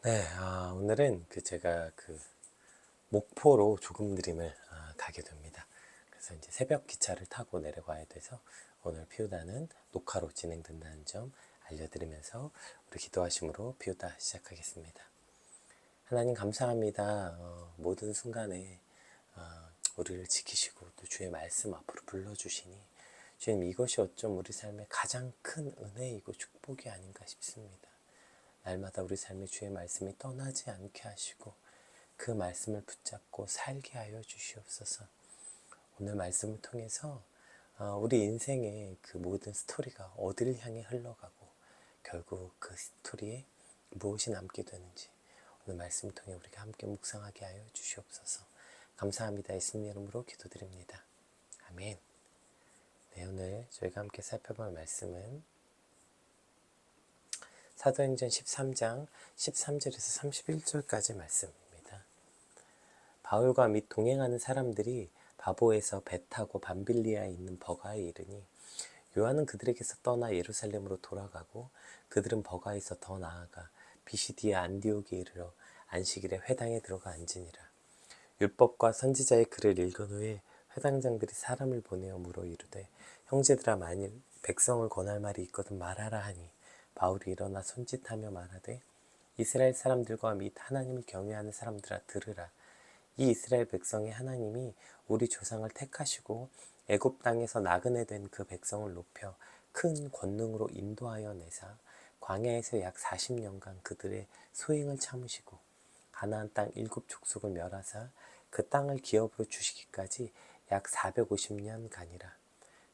네, 오늘은 제가 목포로 조금 드림을 가게 됩니다. 그래서 이제 새벽 기차를 타고 내려가야 돼서 오늘 피우다는 녹화로 진행된다는 점 알려드리면서 우리 기도하심으로 피우다 시작하겠습니다. 하나님 감사합니다. 모든 순간에 어, 우리를 지키시고 또 주의 말씀 앞으로 불러주시니 주님 이것이 어쩜 우리 삶의 가장 큰 은혜이고 축복이 아닌가 싶습니다. 날마다 우리 삶의 주의 말씀이 떠나지 않게 하시고 그 말씀을 붙잡고 살게 하여 주시옵소서. 오늘 말씀을 통해서 우리 인생의 그 모든 스토리가 어디를 향해 흘러가고 결국 그 스토리에 무엇이 남게 되는지 오늘 말씀을 통해 우리가 함께 묵상하게 하여 주시옵소서. 감사합니다. 예수님 이름으로 기도드립니다. 아멘. 네, 오늘 저희가 함께 살펴볼 말씀은 사도행전 13장 13절에서 31절까지 말씀입니다. 바울과 및 동행하는 사람들이 바보에서 배 타고 밤빌리아에 있는 버가에 이르니 요한은 그들에게서 떠나 예루살렘으로 돌아가고 그들은 버가에서 더 나아가 비시디아 안디옥에 이르러 안식일에 회당에 들어가 앉으니라. 율법과 선지자의 글을 읽은 후에 회당장들이 사람을 보내어 물어 이르되 형제들아 만일 백성을 권할 말이 있거든 말하라 하니 바울이 일어나 손짓하며 말하되 이스라엘 사람들과 및 하나님을 경외하는 사람들아 들으라. 이 이스라엘 백성의 하나님이 우리 조상을 택하시고 애굽 땅에서 나그네 된 그 백성을 높여 큰 권능으로 인도하여 내사 광야에서 약 40년간 그들의 소행을 참으시고 가나안 땅 7족속을 멸하사 그 땅을 기업으로 주시기까지 약 450년간이라.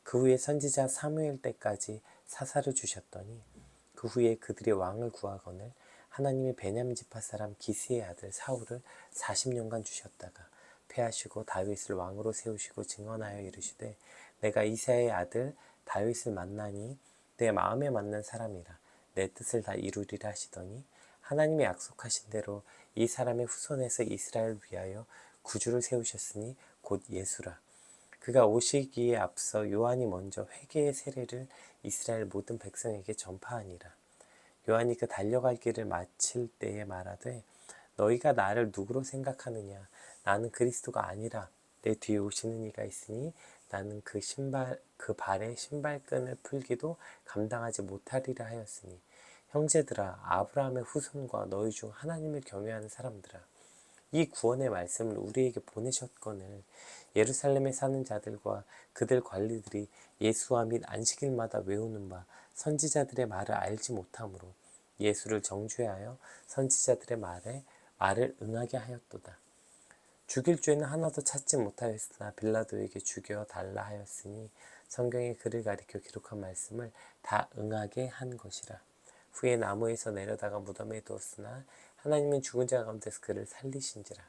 그 후에 선지자 사무엘 때까지 사사를 주셨더니 그 후에 그들의 왕을 구하거늘 하나님의 베냐민 지파 사람 기스의 아들 사울을 40년간 주셨다가 패하시고 다윗을 왕으로 세우시고 증언하여 이르시되 내가 이새의 아들 다윗을 만나니 내 마음에 맞는 사람이라 내 뜻을 다 이루리라 하시더니 하나님의 약속하신 대로 이 사람의 후손에서 이스라엘을 위하여 구주를 세우셨으니 곧 예수라. 그가 오시기에 앞서 요한이 먼저 회개의 세례를 이스라엘 모든 백성에게 전파하니라. 요한이 그 달려갈 길을 마칠 때에 말하되 너희가 나를 누구로 생각하느냐? 나는 그리스도가 아니라 내 뒤에 오시는 이가 있으니 나는 그 발의 신발끈을 풀기도 감당하지 못하리라 하였으니 형제들아 아브라함의 후손과 너희 중 하나님을 경외하는 사람들아 이 구원의 말씀을 우리에게 보내셨거늘 예루살렘에 사는 자들과 그들 관리들이 예수와 및 안식일마다 외우는 바 선지자들의 말을 알지 못하므로 예수를 정죄하여 선지자들의 말을 응하게 하였도다. 죽일 죄는 하나도 찾지 못하였으나 빌라도에게 죽여 달라 하였으니 성경에 그를 가리켜 기록한 말씀을 다 응하게 한 것이라. 후에 나무에서 내려다가 무덤에 두었으나 하나님은 죽은 자 가운데서 그를 살리신지라.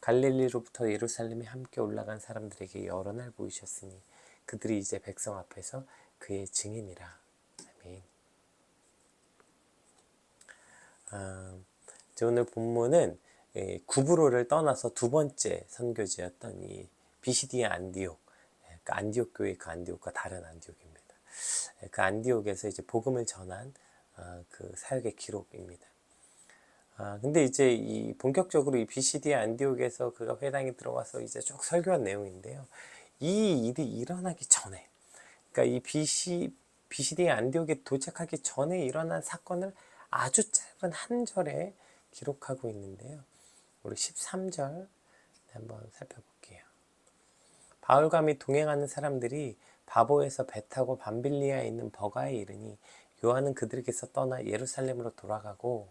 갈릴리로부터 예루살렘에 함께 올라간 사람들에게 여러 날 보이셨으니 그들이 이제 백성 앞에서 그의 증인이라. 아멘. 오늘 본문은 구브로를 떠나서 두 번째 선교지였던 이 비시디아 안디옥, 그 안디옥 교회 그 안디옥과 다른 안디옥입니다. 그 안디옥에서 이제 복음을 전한 그 사역의 기록입니다. 근데 이제 이 본격적으로 이 비시디아 안디옥에서 그가 회당에 들어가서 이제 쭉 설교한 내용인데요. 이 일이 일어나기 전에, 그러니까 이 비시디아 안디옥에 도착하기 전에 일어난 사건을 아주 짧은 한 절에 기록하고 있는데요. 우리 13절 한번 살펴볼게요. 바울과 및 동행하는 사람들이 바보에서 배 타고 밤빌리아에 있는 버가에 이르니 요한은 그들에게서 떠나 예루살렘으로 돌아가고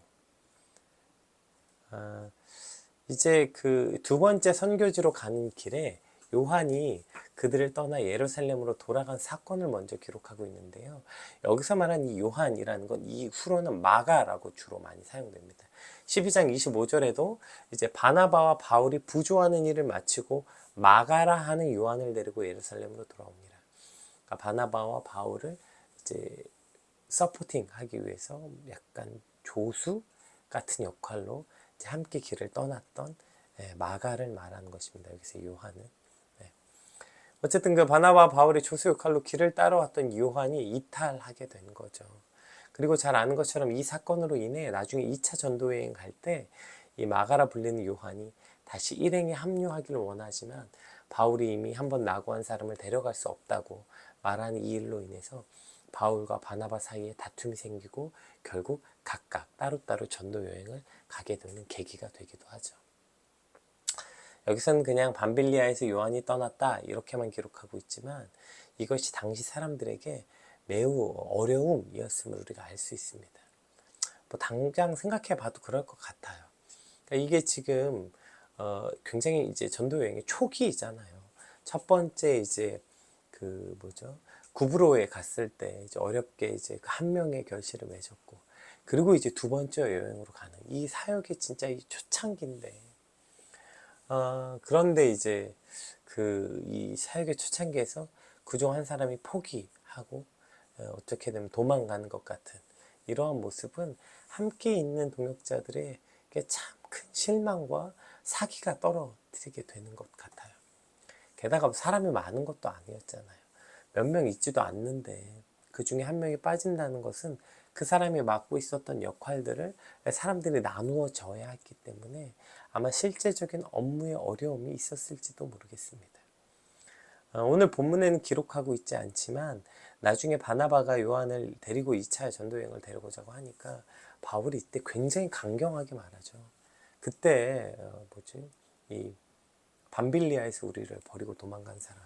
이제 그 두 번째 선교지로 가는 길에 요한이 그들을 떠나 예루살렘으로 돌아간 사건을 먼저 기록하고 있는데요. 여기서 말하는 이 요한이라는 건 이후로는 마가라고 주로 많이 사용됩니다. 12장 25절에도 이제 바나바와 바울이 부조하는 일을 마치고 마가라 하는 요한을 데리고 예루살렘으로 돌아옵니다. 그러니까 바나바와 바울을 이제 서포팅 하기 위해서 약간 조수 같은 역할로 이제 함께 길을 떠났던 마가를 말하는 것입니다. 여기서 요한은. 어쨌든 그 바나바 바울의 조수 역할로 길을 따라왔던 요한이 이탈하게 된 거죠. 그리고 잘 아는 것처럼 이 사건으로 인해 나중에 2차 전도 여행 갈 때 이 마가라 불리는 요한이 다시 일행에 합류하기를 원하지만 바울이 이미 한번 낙오한 사람을 데려갈 수 없다고 말하는 이 일로 인해서 바울과 바나바 사이에 다툼이 생기고 결국 각각 따로따로 전도 여행을 가게 되는 계기가 되기도 하죠. 여기서는 그냥 밤빌리아에서 요한이 떠났다 이렇게만 기록하고 있지만 이것이 당시 사람들에게 매우 어려움이었음을 우리가 알 수 있습니다. 뭐 당장 생각해 봐도 그럴 것 같아요. 그러니까 이게 지금 굉장히 이제 전도 여행의 초기이잖아요. 첫 번째 이제 그 뭐죠? 구브로에 갔을 때 이제 어렵게 이제 그 한 명의 결실을 맺었고, 그리고 이제 두 번째 여행으로 가는 이 사역이 진짜 이 초창기인데, 그런데 이제 그 이 사역의 초창기에서 그중 한 사람이 포기하고 어떻게 되면 도망가는 것 같은 이러한 모습은 함께 있는 동역자들의 참 큰 실망과 사기가 떨어뜨리게 되는 것 같아요. 게다가 사람이 많은 것도 아니었잖아요. 몇 명 있지도 않는데 그 중에 한 명이 빠진다는 것은 그 사람이 맡고 있었던 역할들을 사람들이 나누어져야 했기 때문에 아마 실제적인 업무에 어려움이 있었을지도 모르겠습니다. 오늘 본문에는 기록하고 있지 않지만 나중에 바나바가 요한을 데리고 2차 전도여행을 데려오자고 하니까 바울이 이때 굉장히 강경하게 말하죠. 그때 이 밤빌리아에서 우리를 버리고 도망간 사람,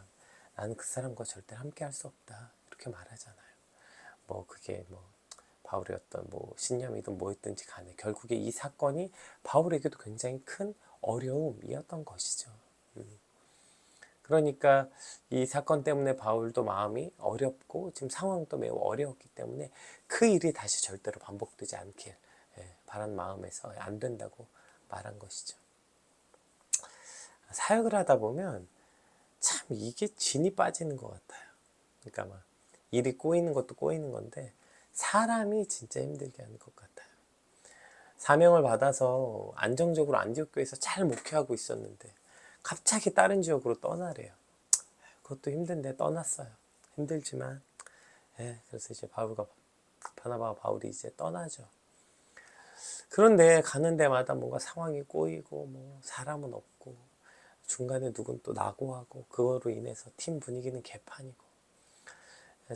나는 그 사람과 절대 함께 할 수 없다 이렇게 말하잖아요. 뭐 그게 뭐 바울의 어떤 뭐 신념이든 뭐였든지 간에 결국에 이 사건이 바울에게도 굉장히 큰 어려움이었던 것이죠. 그러니까 이 사건 때문에 바울도 마음이 어렵고 지금 상황도 매우 어려웠기 때문에 그 일이 다시 절대로 반복되지 않길 바란 마음에서 안 된다고 말한 것이죠. 사역을 하다 보면 참 이게 진이 빠지는 것 같아요. 그러니까 막 일이 꼬이는 것도 꼬이는 건데 사람이 진짜 힘들게 하는 것 같아요. 사명을 받아서 안정적으로 안디옥 교회에서 잘 목회하고 있었는데 갑자기 다른 지역으로 떠나래요. 그것도 힘든데 떠났어요. 힘들지만 그래서 이제 바나바와 바울이 이제 떠나죠. 그런데 가는 데마다 뭔가 상황이 꼬이고 뭐 사람은 없고 중간에 누군 또 낙오하고 그거로 인해서 팀 분위기는 개판이고,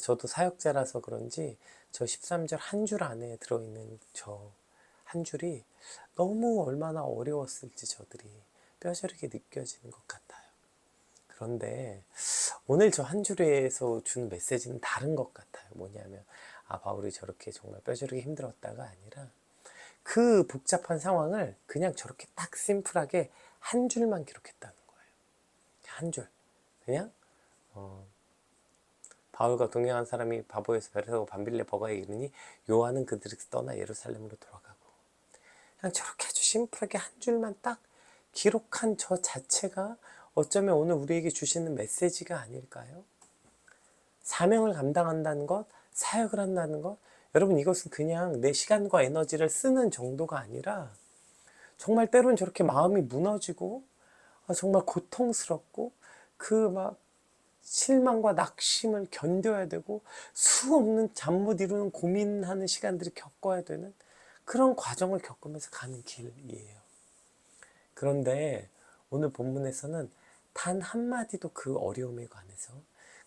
저도 사역자라서 그런지 저 13절 한 줄 안에 들어있는 저 한 줄이 너무 얼마나 어려웠을지 저들이 뼈저리게 느껴지는 것 같아요. 그런데 오늘 저 한 줄에서 준 메시지는 다른 것 같아요. 뭐냐면 바울이 저렇게 정말 뼈저리게 힘들었다가 아니라 그 복잡한 상황을 그냥 저렇게 딱 심플하게 한 줄만 기록했다는 거예요. 한 줄. 그냥 바울과 동행한 사람이 바보에서 배를 타고 밤빌레 버가에 이르니 요한은 그들에게서 떠나 예루살렘으로 돌아가고, 그냥 저렇게 아주 심플하게 한 줄만 딱 기록한 저 자체가 어쩌면 오늘 우리에게 주시는 메시지가 아닐까요? 사명을 감당한다는 것, 사역을 한다는 것, 여러분 이것은 그냥 내 시간과 에너지를 쓰는 정도가 아니라 정말 때로는 저렇게 마음이 무너지고 정말 고통스럽고 그 막 실망과 낙심을 견뎌야 되고 수 없는 잠 못 이루는 고민하는 시간들을 겪어야 되는 그런 과정을 겪으면서 가는 길이에요. 그런데 오늘 본문에서는 단 한마디도 그 어려움에 관해서,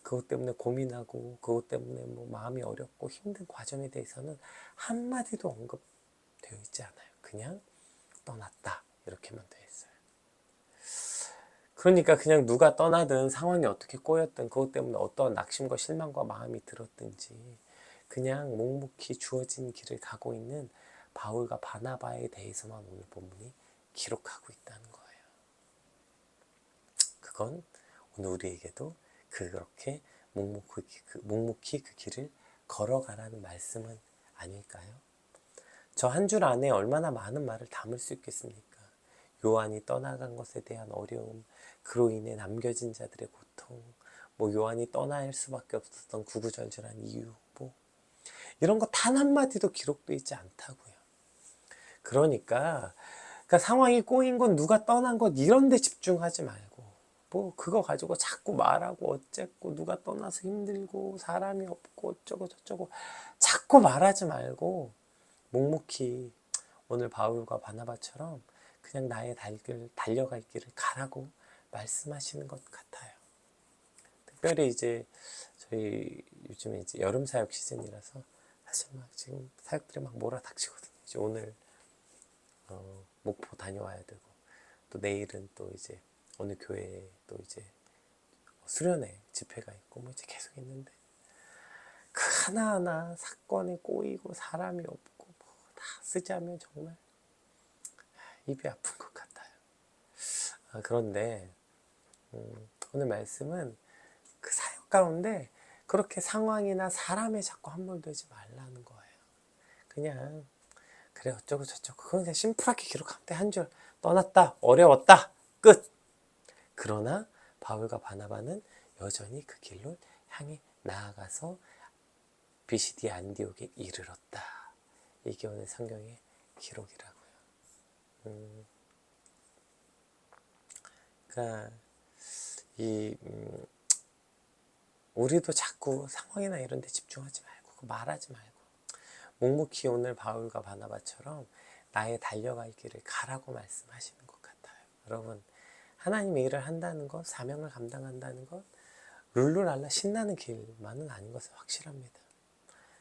그것 때문에 고민하고 그것 때문에 뭐 마음이 어렵고 힘든 과정에 대해서는 한마디도 언급되어 있지 않아요. 그냥 떠났다 이렇게만 되어 있어요. 그러니까 그냥 누가 떠나든 상황이 어떻게 꼬였든 그것 때문에 어떤 낙심과 실망과 마음이 들었든지 그냥 묵묵히 주어진 길을 가고 있는 바울과 바나바에 대해서만 오늘 본문이 기록하고 있다는 거예요. 그건 오늘 우리에게도 그렇게 묵묵히 그 길을 걸어가라는 말씀은 아닐까요? 저 한 줄 안에 얼마나 많은 말을 담을 수 있겠습니까? 요한이 떠나간 것에 대한 어려움, 그로 인해 남겨진 자들의 고통, 뭐 요한이 떠날 수밖에 없었던 구구절절한 이유, 뭐 이런 거 단 한마디도 기록되어 있지 않다고요. 그러니까 상황이 꼬인 건 누가 떠난 것 이런 데 집중하지 말고 뭐 그거 가지고 자꾸 말하고 어쨌고 누가 떠나서 힘들고 사람이 없고 어쩌고 저쩌고 자꾸 말하지 말고 묵묵히 오늘 바울과 바나바처럼 그냥 나의 달려갈 길을 가라고 말씀하시는 것 같아요. 특별히 이제 저희 요즘에 이제 여름 사역 시즌이라서 사실 막 지금 사역들이 막 몰아닥치거든요. 이제 오늘 목포 다녀와야 되고 또 내일은 또 이제 어느 교회에 또 이제 수련회 집회가 있고 뭐 이제 계속 있는데 그 하나하나 사건에 꼬이고 사람이 없고 뭐 다 쓰자면 정말 입이 아픈 것 같아요. 그런데 오늘 말씀은 그 사역 가운데 그렇게 상황이나 사람에 자꾸 함몰되지 말라는 거예요. 그냥 그래 어쩌고 저쩌고 그건 그냥 심플하게 기록하면 돼. 한 줄 떠났다 어려웠다 끝. 그러나 바울과 바나바는 여전히 그 길로 향해 나아가서 비시디아 안디옥에 이르렀다. 이게 오늘 성경의 기록이라고요. 그러니까 우리도 자꾸 상황이나 이런 데 집중하지 말고 말하지 말고 묵묵히 오늘 바울과 바나바처럼 나의 달려갈 길을 가라고 말씀하시는 것 같아요. 여러분 하나님의 일을 한다는 것, 사명을 감당한다는 것 룰루랄라 신나는 길만은 아닌 것은 확실합니다.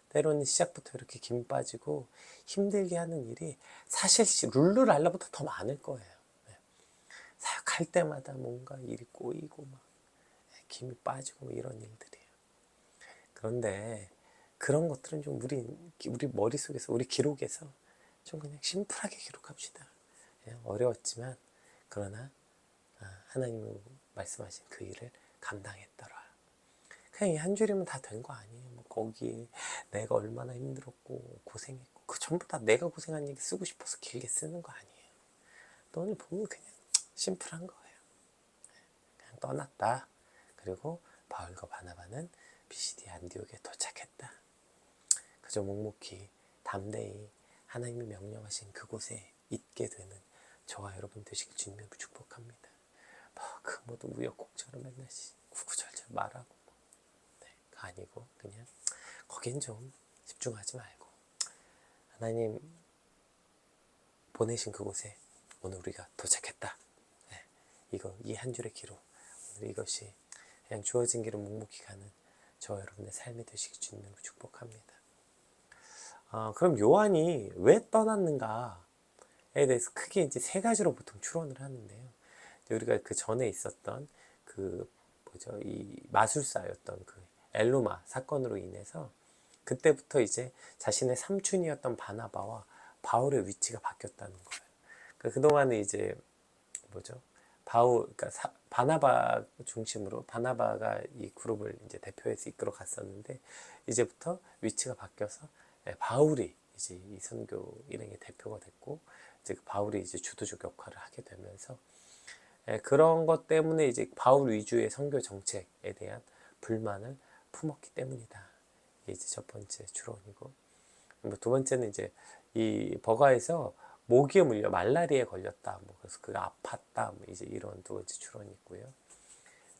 때로는 시작부터 이렇게 김 빠지고 힘들게 하는 일이 사실 룰루랄라보다 더 많을 거예요. 사역할 때마다 뭔가 일이 꼬이고 막 김이 빠지고 이런 일들이에요. 그런데 그런 것들은 좀 우리 머릿속에서 우리 기록에서 좀 그냥 심플하게 기록합시다. 어려웠지만 그러나 하나님이 말씀하신 그 일을 감당했더라. 그냥 이 한 줄이면 다 된 거 아니에요. 뭐 거기에 내가 얼마나 힘들었고 고생했고 그 전부 다 내가 고생한 얘기 쓰고 싶어서 길게 쓰는 거 아니에요. 오늘 보면 그냥 심플한 거예요. 그냥 떠났다. 그리고 바울과 바나바는 비시디아 안디옥에 도착했다. 그저 묵묵히 담대히 하나님이 명령하신 그곳에 있게 되는 저와 여러분 되시길 주님의 축복합니다. 그 모두 우여곡절을 맨날 구구절절 말하고 아니고 그냥 거긴 좀 집중하지 말고 하나님 보내신 그곳에 오늘 우리가 도착했다. 이 한 줄의 기록 오늘 이것이 그냥 주어진 길을 묵묵히 가는 저와 여러분의 삶이 되시길 주님으로 축복합니다. 그럼 요한이 왜 떠났는가에 대해서 크게 이제 세 가지로 보통 추론을 하는데요. 우리가 그 전에 있었던 이 마술사였던 그 엘루마 사건으로 인해서 그때부터 이제 자신의 삼촌이었던 바나바와 바울의 위치가 바뀌었다는 거예요. 그동안은 이제 바나바 중심으로 바나바가 이 그룹을 이제 대표해서 이끌어 갔었는데 이제부터 위치가 바뀌어서 바울이 이제 이 선교 일행의 대표가 됐고 이제 바울이 이제 주도적 역할을 하게 되면서 그런 것 때문에 이제 바울 위주의 선교 정책에 대한 불만을 품었기 때문이다. 이제 첫 번째 추론이고, 두 번째는 이제 이 버가에서 모기에 물려 말라리아에 걸렸다. 그래서 그가 아팠다. 이제 이런 두 번째 추론이 있고요.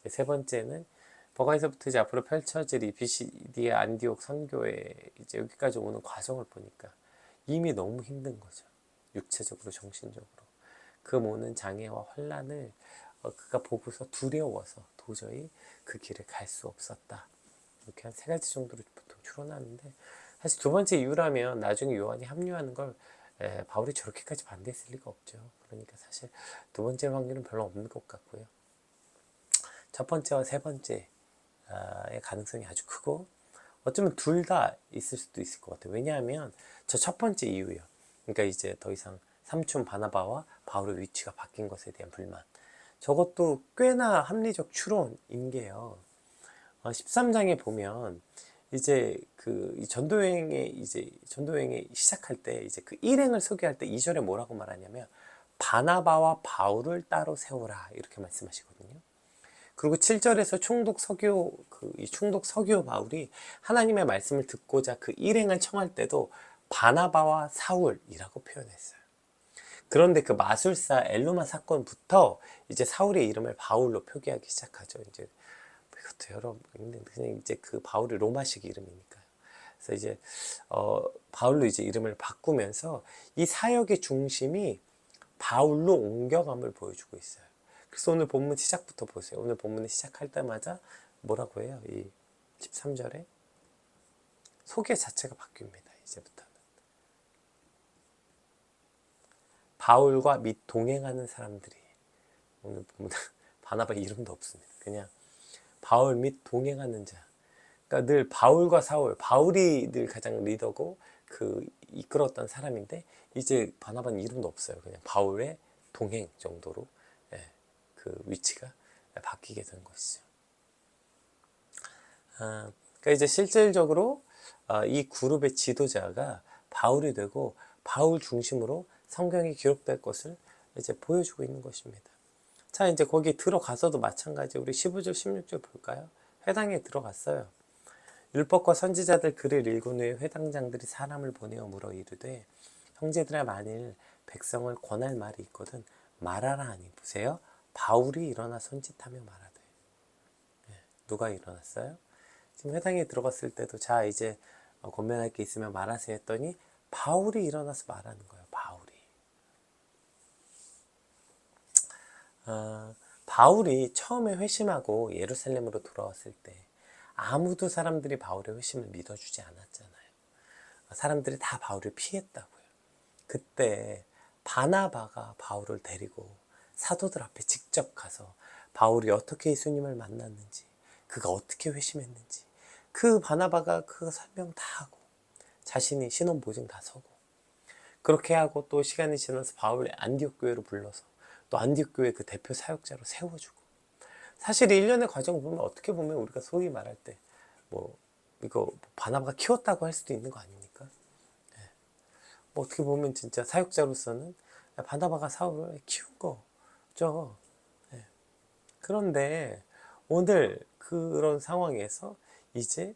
세 번째는 버가에서부터 이제 앞으로 펼쳐질 이 비시디아 안디옥 선교에 이제 여기까지 오는 과정을 보니까 이미 너무 힘든 거죠. 육체적으로, 정신적으로. 그 모든 장애와 환란을 그가 보고서 두려워서 도저히 그 길을 갈 수 없었다. 이렇게 한 세 가지 정도로 보통 추론하는데 사실 두 번째 이유라면 나중에 요한이 합류하는 걸 바울이 저렇게까지 반대했을 리가 없죠. 그러니까 사실 두 번째 확률은 별로 없는 것 같고요. 첫 번째와 세 번째의 가능성이 아주 크고 어쩌면 둘 다 있을 수도 있을 것 같아요. 왜냐하면 저 첫 번째 이유요. 그러니까 이제 더 이상 삼촌 바나바와 바울의 위치가 바뀐 것에 대한 불만. 저것도 꽤나 합리적 추론인 게요. 13장에 보면 이제 그 전도여행에 시작할 때 이제 그 일행을 소개할 때 2절에 뭐라고 말하냐면 바나바와 바울을 따로 세우라 이렇게 말씀하시거든요. 그리고 7절에서 이 총독 서기오 바울이 하나님의 말씀을 듣고자 그 일행을 청할 때도 바나바와 사울이라고 표현했어요. 그런데 그 마술사 엘루마 사건부터 이제 사울의 이름을 바울로 표기하기 시작하죠. 이제 그것도 여러분 그냥 이제 그 바울이 로마식 이름이니까요. 그래서 이제 바울로 이제 이름을 바꾸면서 이 사역의 중심이 바울로 옮겨감을 보여주고 있어요. 그래서 오늘 본문 시작부터 보세요. 오늘 본문을 시작할 때마다 뭐라고 해요? 이 13절에 소개 자체가 바뀝니다. 이제부터는 바울과 및 동행하는 사람들이, 오늘 보면 바나바 이름도 없습니다. 그냥 바울 및 동행하는 자. 그러니까 늘 바울과 사울, 바울이 늘 가장 리더고 그 이끌었던 사람인데 이제 바나바는 이름도 없어요. 그냥 바울의 동행 정도로 그 위치가 바뀌게 된 것이죠. 그러니까 이제 실질적으로 이 그룹의 지도자가 바울이 되고 바울 중심으로 성경이 기록될 것을 이제 보여주고 있는 것입니다. 자, 이제 거기 들어가서도 마찬가지. 우리 15절 16절 볼까요? 회당에 들어갔어요. 율법과 선지자들 글을 읽은 후에 회당장들이 사람을 보내어 물어 이르되 형제들아, 만일 백성을 권할 말이 있거든 말하라 하니. 보세요, 바울이 일어나 손짓하며 말하되. 누가 일어났어요? 지금 회당에 들어갔을 때도 자, 이제 권면할 게 있으면 말하세요 했더니 바울이 일어나서 말하는 거예요. 바울이 처음에 회심하고 예루살렘으로 돌아왔을 때 아무도 사람들이 바울의 회심을 믿어주지 않았잖아요. 사람들이 다 바울을 피했다고요. 그때 바나바가 바울을 데리고 사도들 앞에 직접 가서 바울이 어떻게 예수님을 만났는지, 그가 어떻게 회심했는지, 그 바나바가 그 설명 다 하고 자신이 신원 보증 다 서고, 그렇게 하고 또 시간이 지나서 바울을 안디옥 교회로 불러서 또 안디옥 교회 그 대표 사역자로 세워주고. 사실 일련의 과정을 보면 어떻게 보면 우리가 소위 말할 때 뭐 이거 바나바가 키웠다고 할 수도 있는 거 아닙니까? 뭐 어떻게 보면 진짜 사역자로서는 바나바가 사울을 키운 거죠. 그런데 오늘 그런 상황에서 이제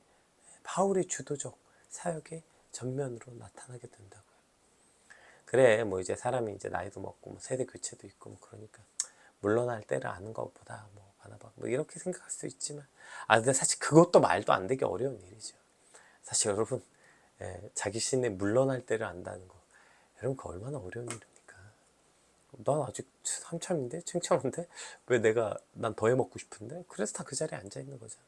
바울이 주도적 사역의 전면으로 나타나게 된다고요. 그래, 뭐 이제 사람이 이제 나이도 먹고 뭐 세대 교체도 있고 뭐 그러니까 물러날 때를 아는 것보다 뭐 바나바 뭐 이렇게 생각할 수도 있지만, 근데 사실 그것도 말도 안 되게 어려운 일이죠. 사실 여러분, 자기 신에 물러날 때를 안다는 거, 여러분 그 얼마나 어려운 일입니까? 난 아직 한참인데 칭찬한데 왜 난 더 해먹고 싶은데, 그래서 다 그 자리에 앉아 있는 거잖아요.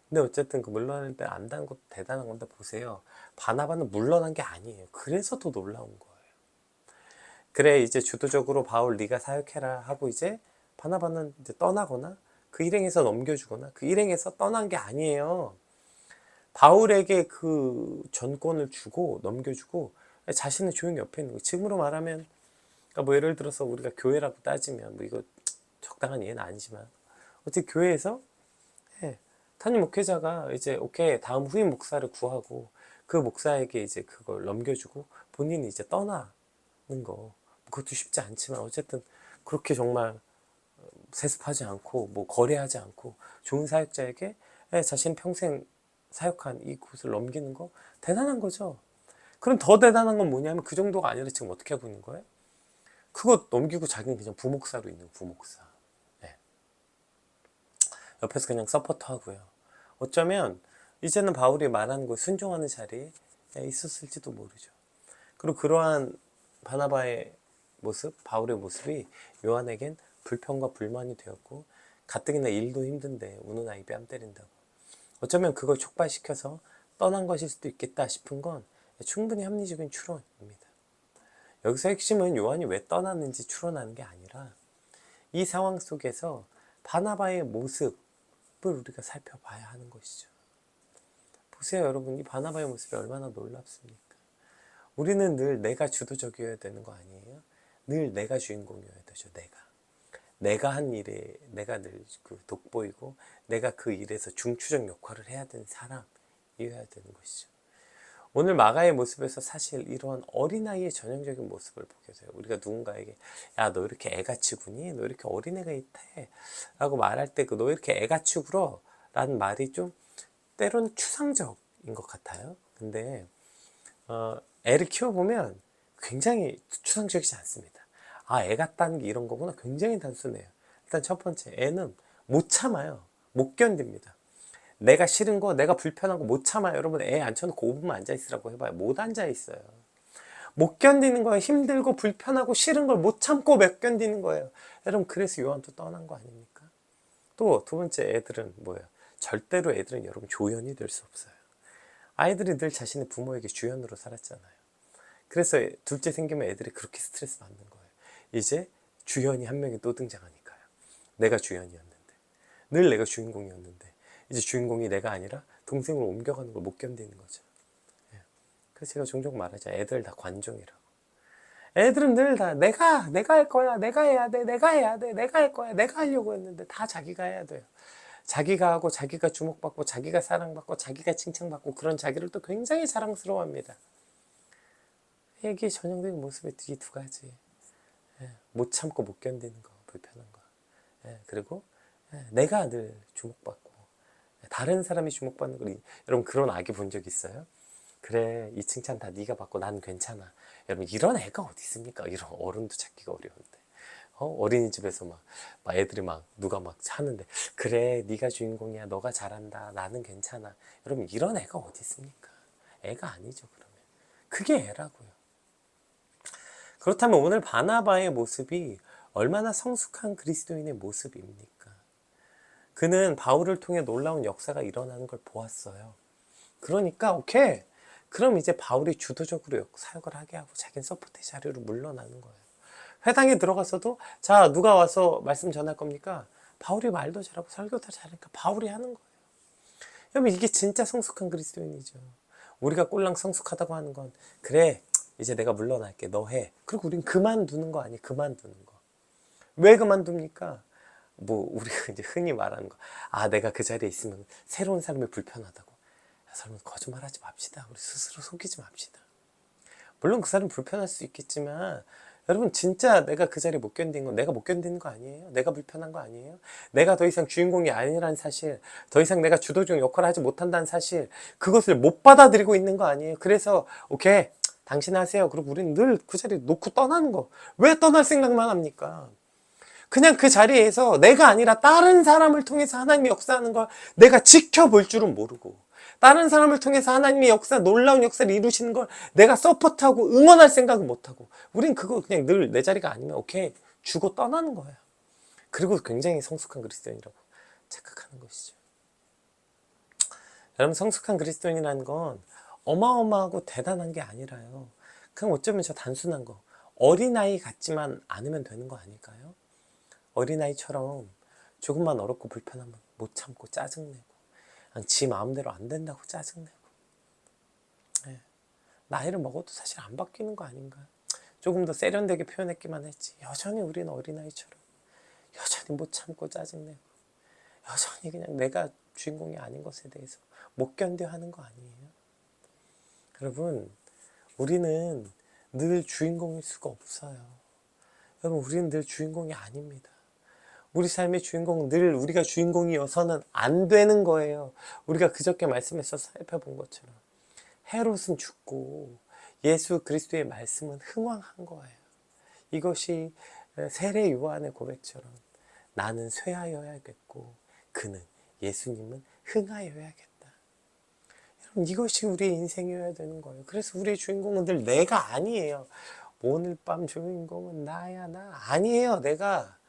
근데 어쨌든 그 물러날 때 안다는 것도 대단한 건데, 보세요, 바나바는 물러난 게 아니에요. 그래서 더 놀라운 거예요. 그래, 이제 주도적으로 바울 네가 사역해라 하고 이제 바나바는 이제 떠나거나 그 일행에서 넘겨주거나 그 일행에서 떠난 게 아니에요. 바울에게 그 전권을 주고 넘겨주고 자신은 조용히 옆에 있는 거예요. 지금으로 말하면, 그러니까 뭐 예를 들어서 우리가 교회라고 따지면 뭐 이거 적당한 예는 아니지만 어쨌든 교회에서 담임 목회자가 이제 오케이 다음 후임 목사를 구하고 그 목사에게 이제 그걸 넘겨주고 본인이 이제 떠나는 거, 그것도 쉽지 않지만 어쨌든 그렇게 정말 세습하지 않고 뭐 거래하지 않고 좋은 사역자에게 자신 평생 사역한 이 곳을 넘기는 거 대단한 거죠. 그럼 더 대단한 건 뭐냐면 그 정도가 아니라 지금 어떻게 하고 있는 거예요? 그거 넘기고 자기는 그냥 부목사로 있는 부목사. 옆에서 그냥 서포터 하고요. 어쩌면 이제는 바울이 말하는 거 순종하는 자리에 있었을지도 모르죠. 그리고 그러한 바나바의 모습, 바울의 모습이 요한에겐 불평과 불만이 되었고, 가뜩이나 일도 힘든데 우는 아이 뺨 때린다고. 어쩌면 그걸 촉발시켜서 떠난 것일 수도 있겠다 싶은 건 충분히 합리적인 추론입니다. 여기서 핵심은 요한이 왜 떠났는지 추론하는 게 아니라 이 상황 속에서 바나바의 모습을 우리가 살펴봐야 하는 것이죠. 보세요, 여러분, 이 바나바의 모습이 얼마나 놀랍습니까? 우리는 늘 내가 주도적이어야 되는 거 아니에요? 늘 내가 주인공이어야 되죠. 내가 한 일에 내가 늘 그 돋보이고 내가 그 일에서 중추적 역할을 해야 되는 사람이어야 되는 것이죠. 오늘 마가의 모습에서 사실 이런 어린아이의 전형적인 모습을 보게 돼요. 우리가 누군가에게 야, 너 이렇게 애같이 구니? 너 이렇게 어린애가 있대? 라고 말할 때 그 너 이렇게 애같이 굴어? 라는 말이 좀 때로는 추상적인 것 같아요. 근데 애를 키워보면 굉장히 추상적이지 않습니다. 아, 애 같다는 게 이런 거구나. 굉장히 단순해요. 일단 첫 번째, 애는 못 참아요. 못 견딥니다. 내가 싫은 거, 내가 불편한 거 못 참아요. 여러분, 애 앉혀놓고 5분만 앉아있으라고 해봐요. 못 앉아있어요. 못 견디는 거예요. 힘들고 불편하고 싫은 걸 못 참고 못 견디는 거예요. 여러분, 그래서 요한도 떠난 거 아닙니까? 또 두 번째, 애들은 뭐예요? 절대로 애들은 여러분 조연이 될 수 없어요. 아이들이 늘 자신의 부모에게 주연으로 살았잖아요. 그래서 둘째 생기면 애들이 그렇게 스트레스 받는 거예요. 이제 주연이 한 명이 또 등장하니까요. 내가 주연이었는데, 늘 내가 주인공이었는데, 이제 주인공이 내가 아니라 동생으로 옮겨가는 걸 못 견디는 거죠. 그래서 제가 종종 말하죠. 애들 다 관종이라고. 애들은 늘 다 내가 할 거야, 내가 해야 돼, 내가 해야 돼, 내가 할 거야, 내가 하려고 했는데 다 자기가 해야 돼요. 자기가 하고 자기가 주목받고 자기가 사랑받고 자기가 칭찬받고 그런 자기를 또 굉장히 자랑스러워합니다. 애기의 전형적인 모습이 이 두 가지. 못 참고 못 견디는 거, 불편한 거. 그리고 내가 늘 주목받고 다른 사람이 주목받는 걸 여러분 그런 아기 본 적 있어요? 그래, 이 칭찬 다 네가 받고 난 괜찮아. 여러분 이런 애가 어디 있습니까? 이런 어른도 찾기가 어려운데. 어린이집에서 막 애들이 막 누가 막 하는데 그래 네가 주인공이야, 너가 잘한다, 나는 괜찮아. 여러분 이런 애가 어디 있습니까? 애가 아니죠. 그러면 그게 애라고요. 그렇다면 오늘 바나바의 모습이 얼마나 성숙한 그리스도인의 모습입니까? 그는 바울을 통해 놀라운 역사가 일어나는 걸 보았어요. 그러니까 오케이, 그럼 이제 바울이 주도적으로 사역을 하게 하고 자기는 서포트의 자리로 물러나는 거예요. 회당에 들어가서도 자 누가 와서 말씀 전할 겁니까? 바울이 말도 잘하고 설교도 잘하니까 바울이 하는 거예요. 여러분 이게 진짜 성숙한 그리스도인이죠. 우리가 꼴랑 성숙하다고 하는 건 그래 이제 내가 물러날게 너 해. 그리고 우린 그만두는 거 아니에요. 그만두는 거. 왜 그만둡니까? 뭐 우리가 이제 흔히 말하는 거. 아 내가 그 자리에 있으면 새로운 사람이 불편하다고. 여러분 거짓말하지 맙시다. 우리 스스로 속이지 맙시다. 물론 그 사람 불편할 수 있겠지만 여러분 진짜 내가 그 자리에 못 견딘 건 내가 못 견디는 거 아니에요? 내가 불편한 거 아니에요? 내가 더 이상 주인공이 아니라는 사실, 더 이상 내가 주도적 역할을 하지 못한다는 사실, 그것을 못 받아들이고 있는 거 아니에요? 그래서 오케이 당신 하세요. 그리고 우리는 늘 그 자리에 놓고 떠나는 거. 왜 떠날 생각만 합니까? 그냥 그 자리에서 내가 아니라 다른 사람을 통해서 하나님의 역사하는 걸 내가 지켜볼 줄은 모르고 다른 사람을 통해서 하나님의 역사, 놀라운 역사를 이루시는 걸 내가 서포트하고 응원할 생각을 못하고 우린 그거 그냥 늘 내 자리가 아니면 오케이 주고 떠나는 거예요. 그리고 굉장히 성숙한 그리스도인이라고 착각하는 것이죠. 여러분 성숙한 그리스도인이라는 건 어마어마하고 대단한 게 아니라요. 그냥 어쩌면 저 단순한 거 어린아이 같지만 않으면 되는 거 아닐까요? 어린아이처럼 조금만 어렵고 불편하면 못 참고 짜증내고 지 마음대로 안 된다고 짜증내고 나이를 먹어도 사실 안 바뀌는 거 아닌가. 조금 더 세련되게 표현했기만 했지 여전히 우리는 어린아이처럼 여전히 못 참고 짜증내고 여전히 그냥 내가 주인공이 아닌 것에 대해서 못 견뎌 하는 거 아니에요? 여러분 우리는 늘 주인공일 수가 없어요. 여러분 우리는 늘 주인공이 아닙니다. 우리 삶의 주인공은 늘 우리가 주인공이어서는 안 되는 거예요. 우리가 그저께 말씀에서 살펴본 것처럼 헤롯은 죽고 예수 그리스도의 말씀은 흥왕한 거예요. 이것이 세례 요한의 고백처럼 나는 쇠하여야겠고 그는 예수님은 흥하여야겠다. 여러분 이것이 우리의 인생이어야 되는 거예요. 그래서 우리의 주인공은 늘 내가 아니에요. 오늘 밤 주인공은 나야 나 아니에요. 내가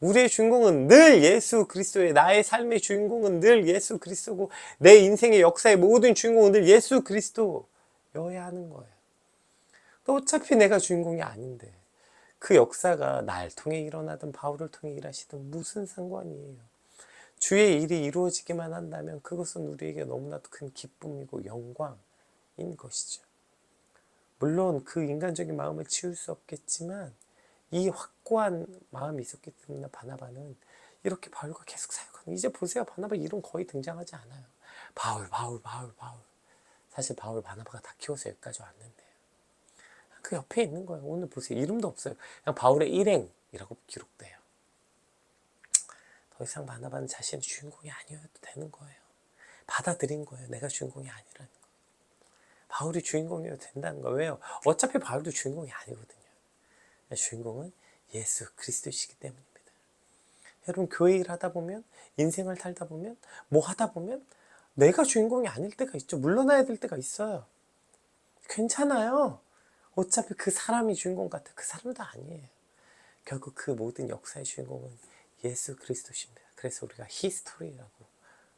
우리의 주인공은 늘 예수 그리스도예요. 나의 삶의 주인공은 늘 예수 그리스도고 내 인생의 역사의 모든 주인공은 늘 예수 그리스도여야 하는 거예요. 또 어차피 내가 주인공이 아닌데 그 역사가 날 통해 일어나든 바울을 통해 일하시든 무슨 상관이에요. 주의 일이 이루어지기만 한다면 그것은 우리에게 너무나도 큰 기쁨이고 영광인 것이죠. 물론 그 인간적인 마음을 치울 수 없겠지만 이 확고한 마음이 있었기 때문에 바나바는 이렇게 바울과 계속 사역하는. 이제 보세요. 바나바 이름 거의 등장하지 않아요. 바울. 사실 바울 바나바가 다 키워서 여기까지 왔는데요. 그 옆에 있는 거예요. 오늘 보세요. 이름도 없어요. 그냥 바울의 일행이라고 기록돼요. 더 이상 바나바는 자신의 주인공이 아니어도 되는 거예요. 받아들인 거예요. 내가 주인공이 아니라는 거. 바울이 주인공이어도 된다는 거예요. 왜요? 어차피 바울도 주인공이 아니거든요. 주인공은 예수 그리스도이시기 때문입니다. 여러분 교회 일 하다 보면, 인생을 살다 보면, 뭐 하다 보면 내가 주인공이 아닐 때가 있죠. 물러나야 될 때가 있어요. 괜찮아요. 어차피 그 사람이 주인공 같아. 그 사람도 아니에요. 결국 그 모든 역사의 주인공은 예수 그리스도십니다. 그래서 우리가 히스토리라고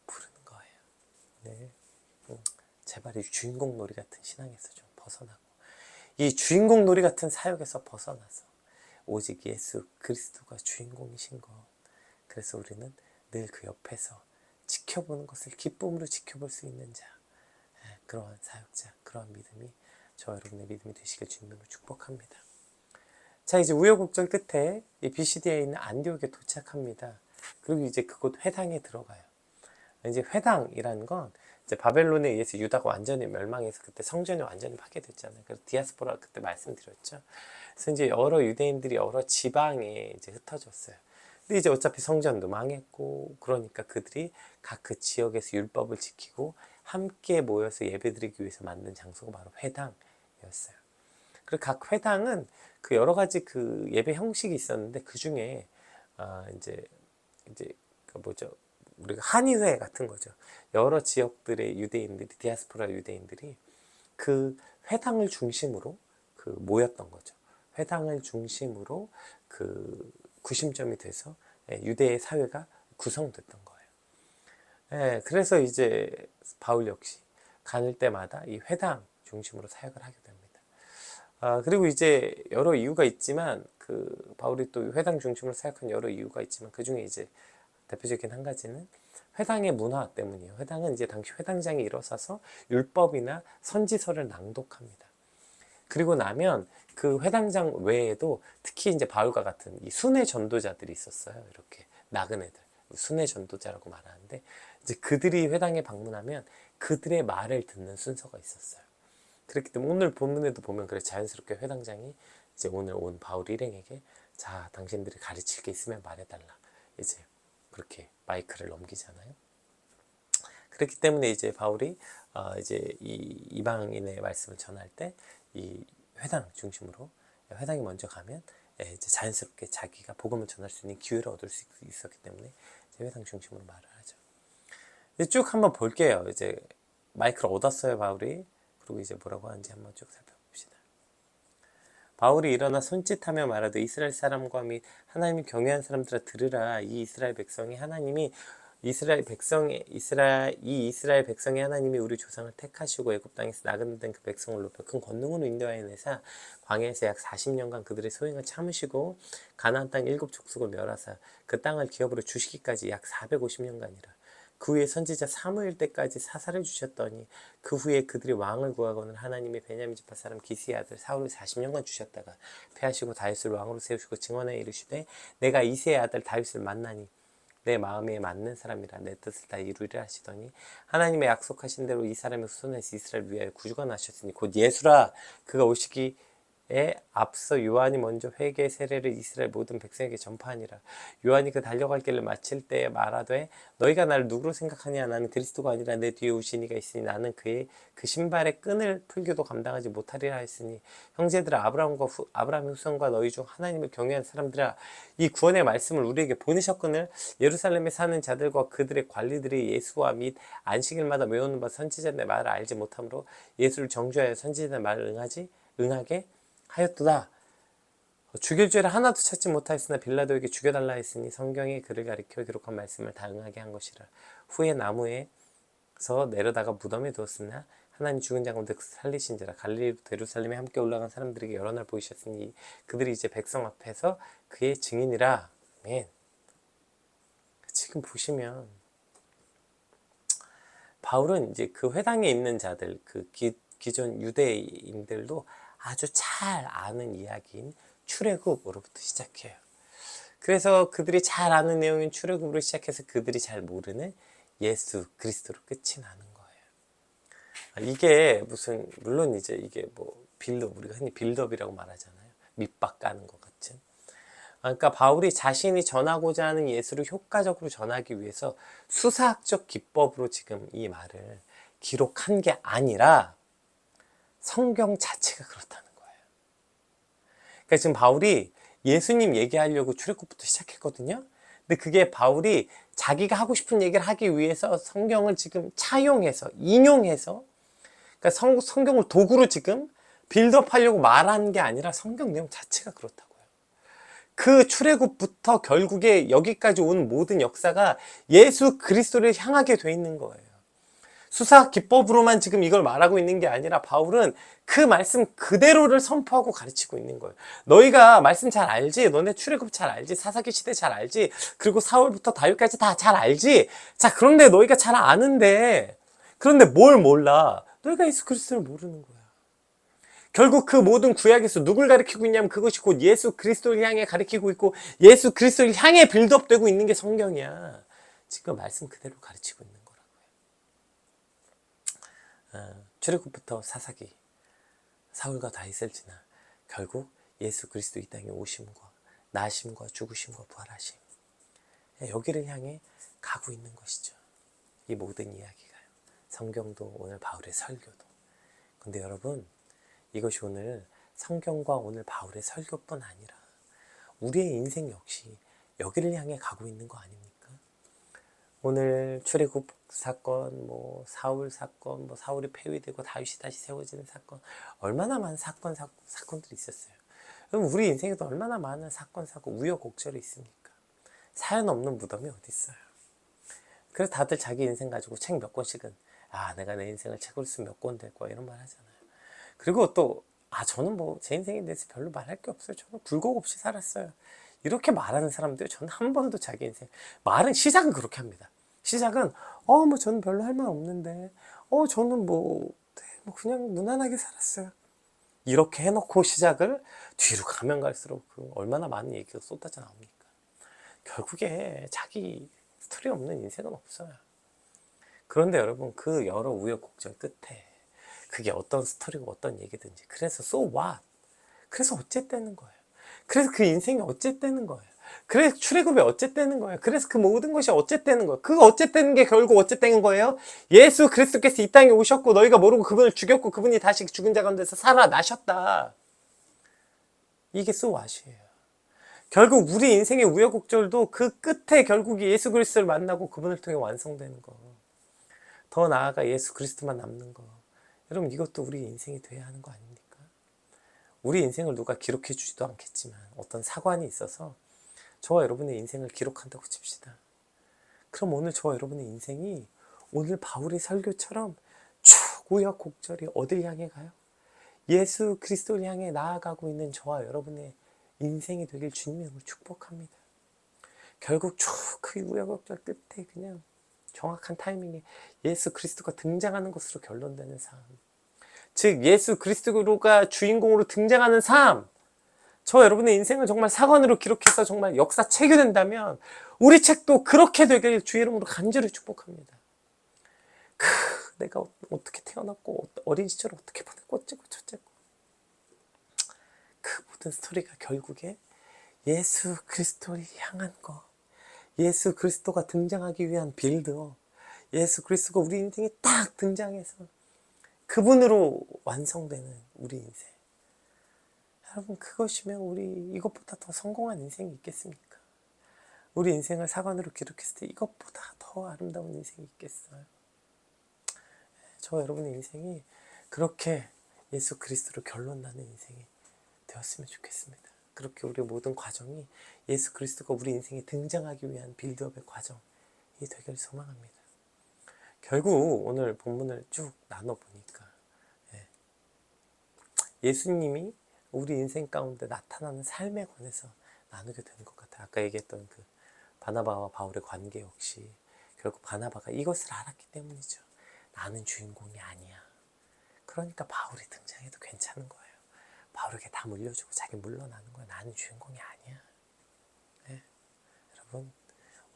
부르는 거예요. 네. 제발 이 주인공 놀이 같은 신앙에서 좀 벗어나고, 이 주인공 놀이 같은 사역에서 벗어나서 오직 예수 그리스도가 주인공이신 것. 그래서 우리는 늘 그 옆에서 지켜보는 것을 기쁨으로 지켜볼 수 있는 자, 그러한 사역자, 그러한 믿음이 저와 여러분의 믿음이 되시길 주님으로 축복합니다. 자, 이제 우여곡절 끝에 이 비시디에 있는 안디옥에 도착합니다. 그리고 이제 그곳 회당에 들어가요. 이제 회당이라는 건 이제 바벨론에 의해서 유다가 완전히 멸망해서 그때 성전이 완전히 파괴됐잖아요. 그래서 디아스포라 그때 말씀드렸죠. 그래서 이제 여러 유대인들이 여러 지방에 이제 흩어졌어요. 근데 이제 어차피 성전도 망했고, 그러니까 그들이 각 그 지역에서 율법을 지키고 함께 모여서 예배드리기 위해서 만든 장소가 바로 회당이었어요. 그리고 각 회당은 그 여러 가지 그 예배 형식이 있었는데 그 중에 이제 그 뭐죠? 우리가 한의회 같은 거죠. 여러 지역들의 유대인들이, 디아스포라 유대인들이 그 회당을 중심으로 그 모였던 거죠. 회당을 중심으로 그 구심점이 돼서 유대의 사회가 구성됐던 거예요. 그래서 이제 바울 역시 가는 때마다 이 회당 중심으로 사역을 하게 됩니다. 그리고 이제 여러 이유가 있지만 그 바울이 또 회당 중심으로 사역한 여러 이유가 있지만 그 중에 이제 대표적인 한 가지는 회당의 문화 때문이에요. 회당은 이제 당시 회당장이 일어서서 율법이나 선지서를 낭독합니다. 그리고 나면 그 회당장 외에도 특히 이제 바울과 같은 이 순회 전도자들이 있었어요. 이렇게 나그네들, 순회 전도자라고 말하는데 이제 그들이 회당에 방문하면 그들의 말을 듣는 순서가 있었어요. 그렇기 때문에 오늘 본문에도 보면 그래 자연스럽게 회당장이 이제 오늘 온 바울 일행에게 자 당신들이 가르칠 게 있으면 말해달라 이제 그렇게 마이크를 넘기잖아요. 그렇기 때문에 이제 바울이 이제 이 이방인의 말씀을 전할 때 이 회당 중심으로 회당이 먼저 가면 이제 자연스럽게 자기가 복음을 전할 수 있는 기회를 얻을 수 있었기 때문에 이제 회당 중심으로 말을 하죠. 이제 쭉 한번 볼게요. 이제 마이크를 얻었어요 바울이. 그리고 이제 뭐라고 하는지 한번 쭉 살펴봅시다. 바울이 일어나 손짓하며 말하되 이스라엘 사람과 및 하나님을 경외한 사람들아 들으라. 이 이스라엘 백성이 이스라엘 백성의 하나님이 우리 조상을 택하시고 애굽 땅에서 나그네된 그 백성을 높여 큰 권능으로 인도하여 내사 광야에서 약 40년간 그들의 소행을 참으시고 가나안 땅 7족속을 멸하사 그 땅을 기업으로 주시기까지 약 450년간이라. 그 후에 선지자 사무엘 때까지 사사를 주셨더니 그 후에 그들이 왕을 구하고는 하나님의 베냐민 지파 사람 기스의 아들 사울을 40년간 주셨다가 패하시고 다윗을 왕으로 세우시고 증언하여 이르시되 내가 이새의 아들 다윗을 만나니 내 마음에 맞는 사람이라 내 뜻을 다 이루리라 하시더니 하나님의 약속하신 대로 이 사람의 후손에서 이스라엘 위하여 구주가 나셨으니 곧 예수라. 그가 오시기에 앞서 요한이 먼저 회개 세례를 이스라엘 모든 백성에게 전파하니라. 요한이 그 달려갈 길을 마칠 때에 말하되 너희가 나를 누구로 생각하냐. 나는 그리스도가 아니라 내 뒤에 오신 이가 있으니 나는 그의 그 신발의 끈을 풀교도 감당하지 못하리라 했으니 형제들아 아브라함의 후손과 너희 중 하나님을 경외한 사람들아 이 구원의 말씀을 우리에게 보내셨거늘 예루살렘에 사는 자들과 그들의 관리들이 예수와 및 안식일마다 외우는 바 선지자의 말을 알지 못하므로 예수를 정죄하여 선지자의 말을 응하게 하였도다. 죽일 죄를 하나도 찾지 못하였으나 빌라도에게 죽여달라 했으니 성경에 그를 가리켜 기록한 말씀을 다 응하게 한 것이라. 후에 나무에서 내려다가 무덤에 두었으나 하나님 죽은 자 가운데 살리신지라. 갈릴리부터 예루살렘에 함께 올라간 사람들에게 여러 날 보이셨으니 그들이 이제 백성 앞에서 그의 증인이라. 아멘. 지금 보시면 바울은 이제 그 회당에 있는 자들, 그 기존 유대인들도 아주 잘 아는 이야기인 출애굽으로부터 시작해요. 그래서 그들이 잘 아는 내용인 출애굽으로 시작해서 그들이 잘 모르는 예수 그리스도로 끝이 나는 거예요. 이게 무슨 물론 이제 이게 뭐 빌드업 우리가 흔히 빌드업이라고 말하잖아요. 밑밥 까는 것 같은. 그러니까 바울이 자신이 전하고자 하는 예수를 효과적으로 전하기 위해서 수사학적 기법으로 지금 이 말을 기록한 게 아니라 성경 자체가 그렇다는 거예요. 그러니까 지금 바울이 예수님 얘기하려고 출애굽부터 시작했거든요. 근데 그게 바울이 자기가 하고 싶은 얘기를 하기 위해서 성경을 지금 차용해서 인용해서, 그러니까 성경을 도구로 지금 빌드업하려고 말하는 게 아니라 성경 내용 자체가 그렇다고요. 그 출애굽부터 결국에 여기까지 온 모든 역사가 예수 그리스도를 향하게 돼 있는 거예요. 수사 기법으로만 지금 이걸 말하고 있는 게 아니라 바울은 그 말씀 그대로를 선포하고 가르치고 있는 거예요. 너희가 말씀 잘 알지? 너네 출애굽 잘 알지? 사사기 시대 잘 알지? 그리고 사울부터 다윗까지 다 잘 알지? 자, 그런데 너희가 잘 아는데, 그런데 뭘 몰라? 너희가 예수 그리스도를 모르는 거야. 결국 그 모든 구약에서 누굴 가리키고 있냐면 그것이 곧 예수 그리스도를 향해 가리키고 있고 예수 그리스도를 향해 빌드업되고 있는 게 성경이야. 지금 말씀 그대로 가르치고 있는 거라고요. 출애굽부터 사사기, 사울과 다윗을 지나 결국 예수 그리스도 이 땅에 오심과 나심과 죽으심과 부활하심, 여기를 향해 가고 있는 것이죠. 이 모든 이야기가요. 성경도 오늘 바울의 설교도. 근데 여러분, 이것이 오늘 성경과 오늘 바울의 설교뿐 아니라 우리의 인생 역시 여기를 향해 가고 있는 거 아닙니까? 오늘 출애굽 사건, 뭐 사울 사건, 뭐 사울이 폐위되고 다윗이 다시 세워지는 사건, 얼마나 많은 사건들이 있었어요. 그럼 우리 인생에도 얼마나 많은 사건, 우여곡절이 있습니까? 사연 없는 무덤이 어디 있어요? 그래서 다들 자기 인생 가지고 책 몇 권씩은, 내가 내 인생을 책으로 쓰면 몇 권 될 거야, 이런 말 하잖아요. 그리고 또 저는 뭐 제 인생에 대해서 별로 말할 게 없어요. 저는 굴곡 없이 살았어요. 이렇게 말하는 사람들, 저는 한 번도 자기 인생 시작은 그렇게 합니다. 시작은 뭐 저는 별로 할 말 없는데, 저는 뭐 그냥 무난하게 살았어요. 이렇게 해놓고 시작을 뒤로 가면 갈수록 얼마나 많은 얘기가 쏟아져 나옵니까? 결국에 자기 스토리 없는 인생은 없어요. 그런데 여러분, 그 여러 우여곡절 끝에 그게 어떤 스토리고 어떤 얘기든지, 그래서 so what? 그래서 어쨌다는 거예요. 그래서 그 인생이 어쨌다는 거예요. 그래서 출애굽이 어쨌다는 거예요. 그래서 그 모든 것이 어쨌다는 거예요. 그 어쨌다는 게 결국 어쨌다는 거예요. 예수 그리스도께서 이 땅에 오셨고 너희가 모르고 그분을 죽였고 그분이 다시 죽은 자 가운데서 살아나셨다. 이게 so what이에요. 결국 우리 인생의 우여곡절도 그 끝에 결국 예수 그리스도를 만나고 그분을 통해 완성되는 거. 더 나아가 예수 그리스도만 남는 거. 여러분, 이것도 우리 인생이 돼야 하는 거 아닙니까? 우리 인생을 누가 기록해 주지도 않겠지만 어떤 사관이 있어서 저와 여러분의 인생을 기록한다고 칩시다. 그럼 오늘 저와 여러분의 인생이 오늘 바울의 설교처럼 쭉 우여곡절이 어딜 향해 가요? 예수 그리스도를 향해 나아가고 있는 저와 여러분의 인생이 되길 주님으로 축복합니다. 결국 쭉 그 우여곡절 끝에 그냥 정확한 타이밍에 예수 그리스도가 등장하는 것으로 결론되는 삶. 즉 예수 그리스도가 주인공으로 등장하는 삶. 저 여러분의 인생을 정말 사관으로 기록해서 정말 역사 책이 된다면 우리 책도 그렇게 되길 주의 이름으로 간절히 축복합니다. 내가 어떻게 태어났고 어린 시절 어떻게 보냈고 어쩌고 저쩌고, 그 모든 스토리가 결국에 예수 그리스도를 향한 거, 예수 그리스도가 등장하기 위한 빌드업, 예수 그리스도가 우리 인생에 딱 등장해서 그분으로 완성되는 우리 인생. 여러분, 그것이면 우리 이것보다 더 성공한 인생이 있겠습니까? 우리 인생을 사관으로 기록했을 때 이것보다 더 아름다운 인생이 있겠어요? 저 여러분의 인생이 그렇게 예수 그리스도로 결론 나는 인생이 되었으면 좋겠습니다. 그렇게 우리의 모든 과정이 예수 그리스도가 우리 인생에 등장하기 위한 빌드업의 과정이 되길 소망합니다. 결국 오늘 본문을 쭉 나눠보니까 예수님이 우리 인생 가운데 나타나는 삶에 관해서 나누게 되는 것 같아요. 아까 얘기했던 그 바나바와 바울의 관계 역시 결국 바나바가 이것을 알았기 때문이죠. 나는 주인공이 아니야. 그러니까 바울이 등장해도 괜찮은 거예요. 바울에게 다 물려주고 자기 물러나는 거야. 나는 주인공이 아니야. 네? 여러분,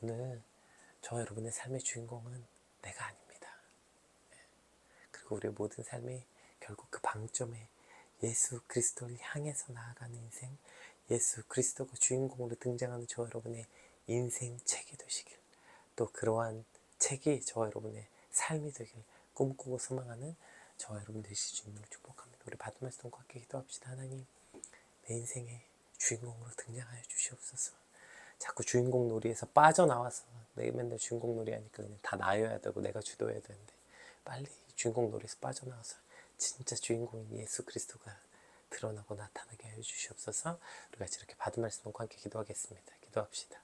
오늘 저 여러분의 삶의 주인공은 내가 아닙니다. 네? 그리고 우리의 모든 삶이 결국 그 방점에 예수 그리스도를 향해서 나아가는 인생, 예수 그리스도가 주인공으로 등장하는 저 여러분의 인생 책이 되시길, 또 그러한 책이 저 여러분의 삶이 되길 꿈꾸고 소망하는 저와 여러분 되시 주님을 축복합니다. 우리 받은 말씀과 함께 기도합시다. 하나님, 내 인생의 주인공으로 등장하여 주시옵소서. 자꾸 주인공 놀이에서 빠져나와서 내가 맨날 주인공 놀이 하니까 그냥 다 나여야 되고 내가 주도해야 되는데, 빨리 주인공 놀이에서 빠져나와서 진짜 주인공인 예수 그리스도가 드러나고 나타나게 하여 주시옵소서. 우리 같이 이렇게 받은 말씀과 함께 기도하겠습니다. 기도합시다.